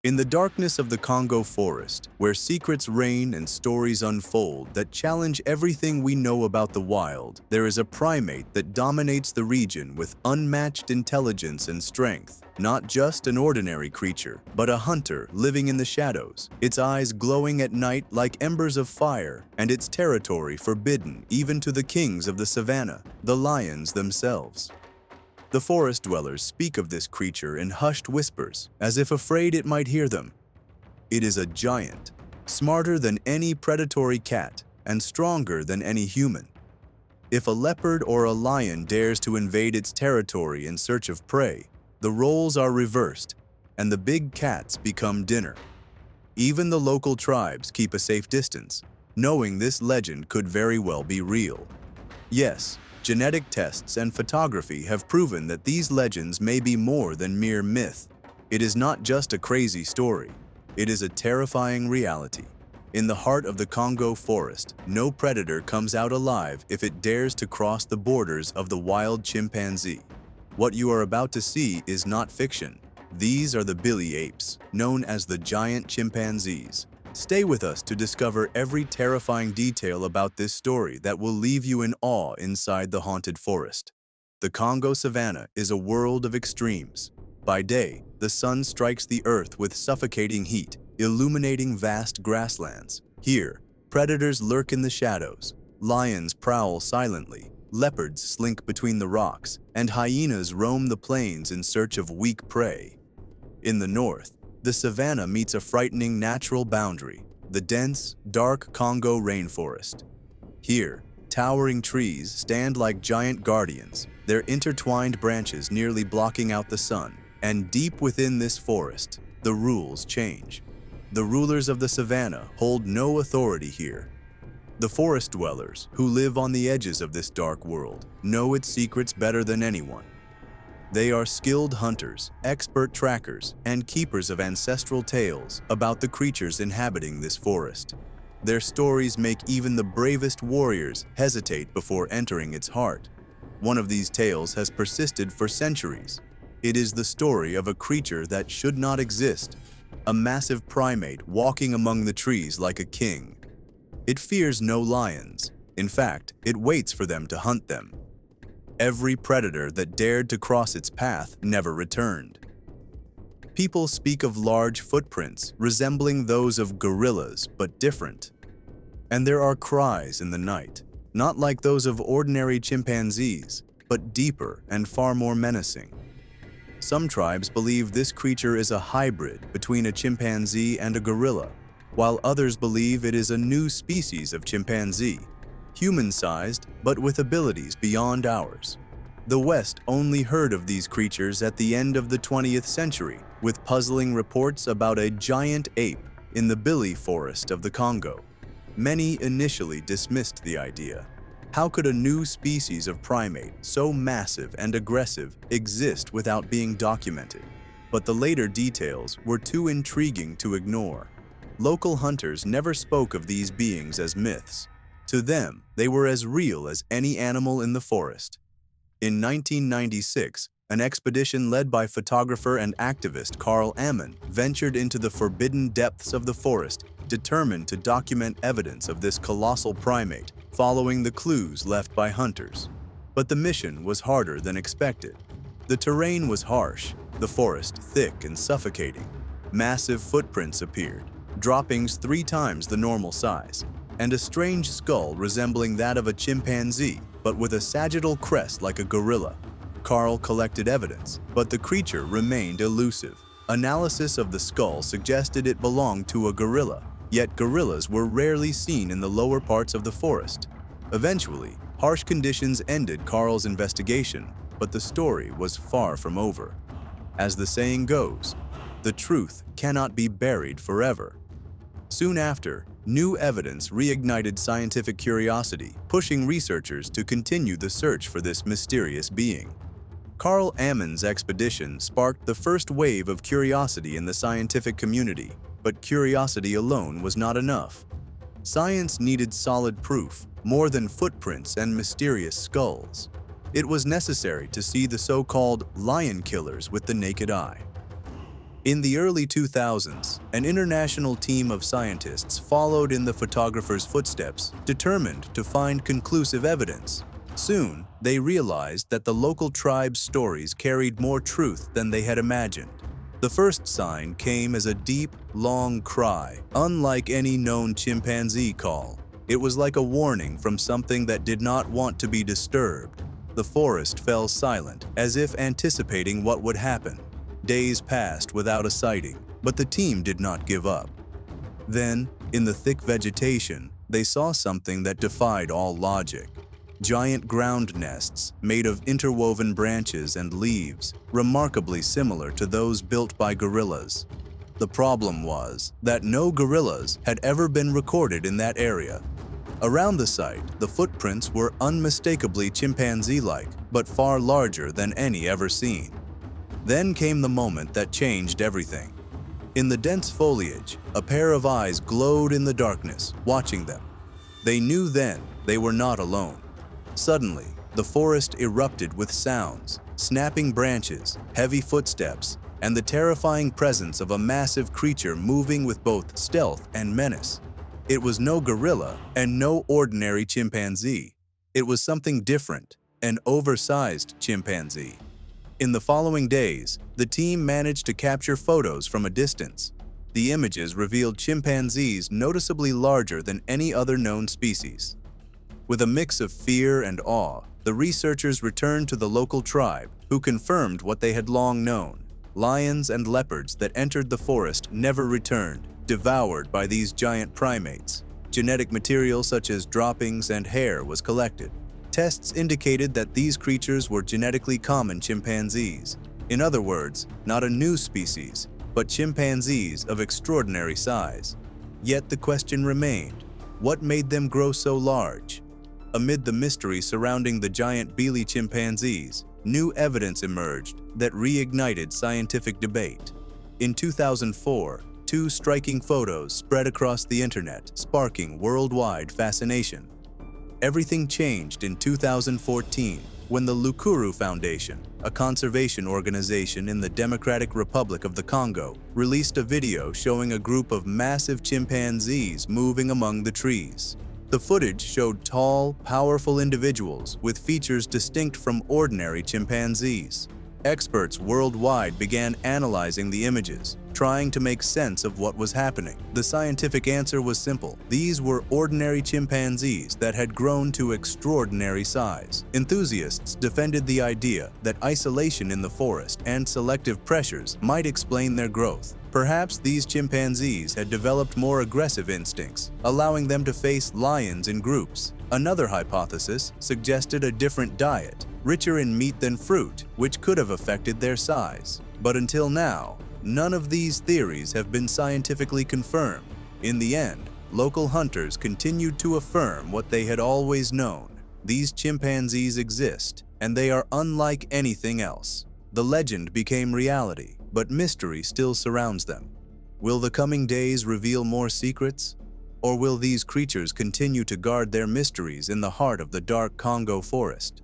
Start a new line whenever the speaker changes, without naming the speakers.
In the darkness of the Congo forest, where secrets reign and stories unfold that challenge everything we know about the wild, there is a primate that dominates the region with unmatched intelligence and strength. Not just an ordinary creature, but a hunter living in the shadows, its eyes glowing at night like embers of fire, and its territory forbidden even to the kings of the savannah, the lions themselves. The forest dwellers speak of this creature in hushed whispers, as if afraid it might hear them. It is a giant, smarter than any predatory cat, and stronger than any human. If a leopard or a lion dares to invade its territory in search of prey, the roles are reversed, and the big cats become dinner. Even the local tribes keep a safe distance, knowing this legend could very well be real. Yes, genetic tests and photography have proven that these legends may be more than mere myth. It is not just a crazy story. It is a terrifying reality. In the heart of the Congo forest, no predator comes out alive if it dares to cross the borders of the wild chimpanzee. What you are about to see is not fiction. These are the Bili apes, known as the giant chimpanzees. Stay with us to discover every terrifying detail about this story that will leave you in awe inside the haunted forest. The Congo savanna is a world of extremes. By day, the sun strikes the earth with suffocating heat, illuminating vast grasslands. Here, predators lurk in the shadows, lions prowl silently, leopards slink between the rocks, and hyenas roam the plains in search of weak prey. In the north, the savanna meets a frightening natural boundary, the dense, dark Congo rainforest. Here, towering trees stand like giant guardians, their intertwined branches nearly blocking out the sun. And deep within this forest, the rules change. The rulers of the savanna hold no authority here. The forest dwellers, who live on the edges of this dark world, know its secrets better than anyone. They are skilled hunters, expert trackers, and keepers of ancestral tales about the creatures inhabiting this forest. Their stories make even the bravest warriors hesitate before entering its heart. One of these tales has persisted for centuries. It is the story of a creature that should not exist, a massive primate walking among the trees like a king. It fears no lions. In fact, it waits for them to hunt them. Every predator that dared to cross its path never returned. People speak of large footprints resembling those of gorillas, but different. And there are cries in the night, not like those of ordinary chimpanzees, but deeper and far more menacing. Some tribes believe this creature is a hybrid between a chimpanzee and a gorilla, while others believe it is a new species of chimpanzee, human-sized but with abilities beyond ours. The West only heard of these creatures at the end of the 20th century, with puzzling reports about a giant ape in the Bili forest of the Congo. Many initially dismissed the idea. How could a new species of primate, so massive and aggressive, exist without being documented? But the later details were too intriguing to ignore. Local hunters never spoke of these beings as myths. To them, they were as real as any animal in the forest. In 1996, an expedition led by photographer and activist Carl Ammon ventured into the forbidden depths of the forest, determined to document evidence of this colossal primate, following the clues left by hunters. But the mission was harder than expected. The terrain was harsh, the forest thick and suffocating. Massive footprints appeared, droppings 3 times the normal size, and a strange skull resembling that of a chimpanzee, but with a sagittal crest like a gorilla. Carl collected evidence, but the creature remained elusive. Analysis of the skull suggested it belonged to a gorilla, yet gorillas were rarely seen in the lower parts of the forest. Eventually, harsh conditions ended Carl's investigation, but the story was far from over. As the saying goes, the truth cannot be buried forever. Soon after, new evidence reignited scientific curiosity, pushing researchers to continue the search for this mysterious being. Carl Ammon's expedition sparked the first wave of curiosity in the scientific community, but curiosity alone was not enough. Science needed solid proof, more than footprints and mysterious skulls. It was necessary to see the so-called lion killers with the naked eye. In the early 2000s, an international team of scientists followed in the photographer's footsteps, determined to find conclusive evidence. Soon, they realized that the local tribe's stories carried more truth than they had imagined. The first sign came as a deep, long cry, unlike any known chimpanzee call. It was like a warning from something that did not want to be disturbed. The forest fell silent, as if anticipating what would happen. Days passed without a sighting, but the team did not give up. Then, in the thick vegetation, they saw something that defied all logic. Giant ground nests made of interwoven branches and leaves, remarkably similar to those built by gorillas. The problem was that no gorillas had ever been recorded in that area. Around the site, the footprints were unmistakably chimpanzee-like, but far larger than any ever seen. Then came the moment that changed everything. In the dense foliage, a pair of eyes glowed in the darkness, watching them. They knew then they were not alone. Suddenly, the forest erupted with sounds, snapping branches, heavy footsteps, and the terrifying presence of a massive creature moving with both stealth and menace. It was no gorilla and no ordinary chimpanzee. It was something different, an oversized chimpanzee. In the following days, the team managed to capture photos from a distance. The images revealed chimpanzees noticeably larger than any other known species. With a mix of fear and awe, the researchers returned to the local tribe, who confirmed what they had long known. Lions and leopards that entered the forest never returned, devoured by these giant primates. Genetic material such as droppings and hair was collected. Tests indicated that these creatures were genetically common chimpanzees. In other words, not a new species, but chimpanzees of extraordinary size. Yet the question remained, what made them grow so large? Amid the mystery surrounding the giant Bili chimpanzees, new evidence emerged that reignited scientific debate. In 2004, two striking photos spread across the internet, sparking worldwide fascination. Everything changed in 2014 when the Lukuru Foundation, a conservation organization in the Democratic Republic of the Congo, released a video showing a group of massive chimpanzees moving among the trees. The footage showed tall, powerful individuals with features distinct from ordinary chimpanzees. Experts worldwide began analyzing the images, trying to make sense of what was happening. The scientific answer was simple. These were ordinary chimpanzees that had grown to extraordinary size. Enthusiasts defended the idea that isolation in the forest and selective pressures might explain their growth. Perhaps these chimpanzees had developed more aggressive instincts, allowing them to face lions in groups. Another hypothesis suggested a different diet, richer in meat than fruit, which could have affected their size. But until now, none of these theories have been scientifically confirmed. In the end, local hunters continued to affirm what they had always known. These chimpanzees exist, and they are unlike anything else. The legend became reality, but mystery still surrounds them. Will the coming days reveal more secrets? Or will these creatures continue to guard their mysteries in the heart of the dark Congo forest?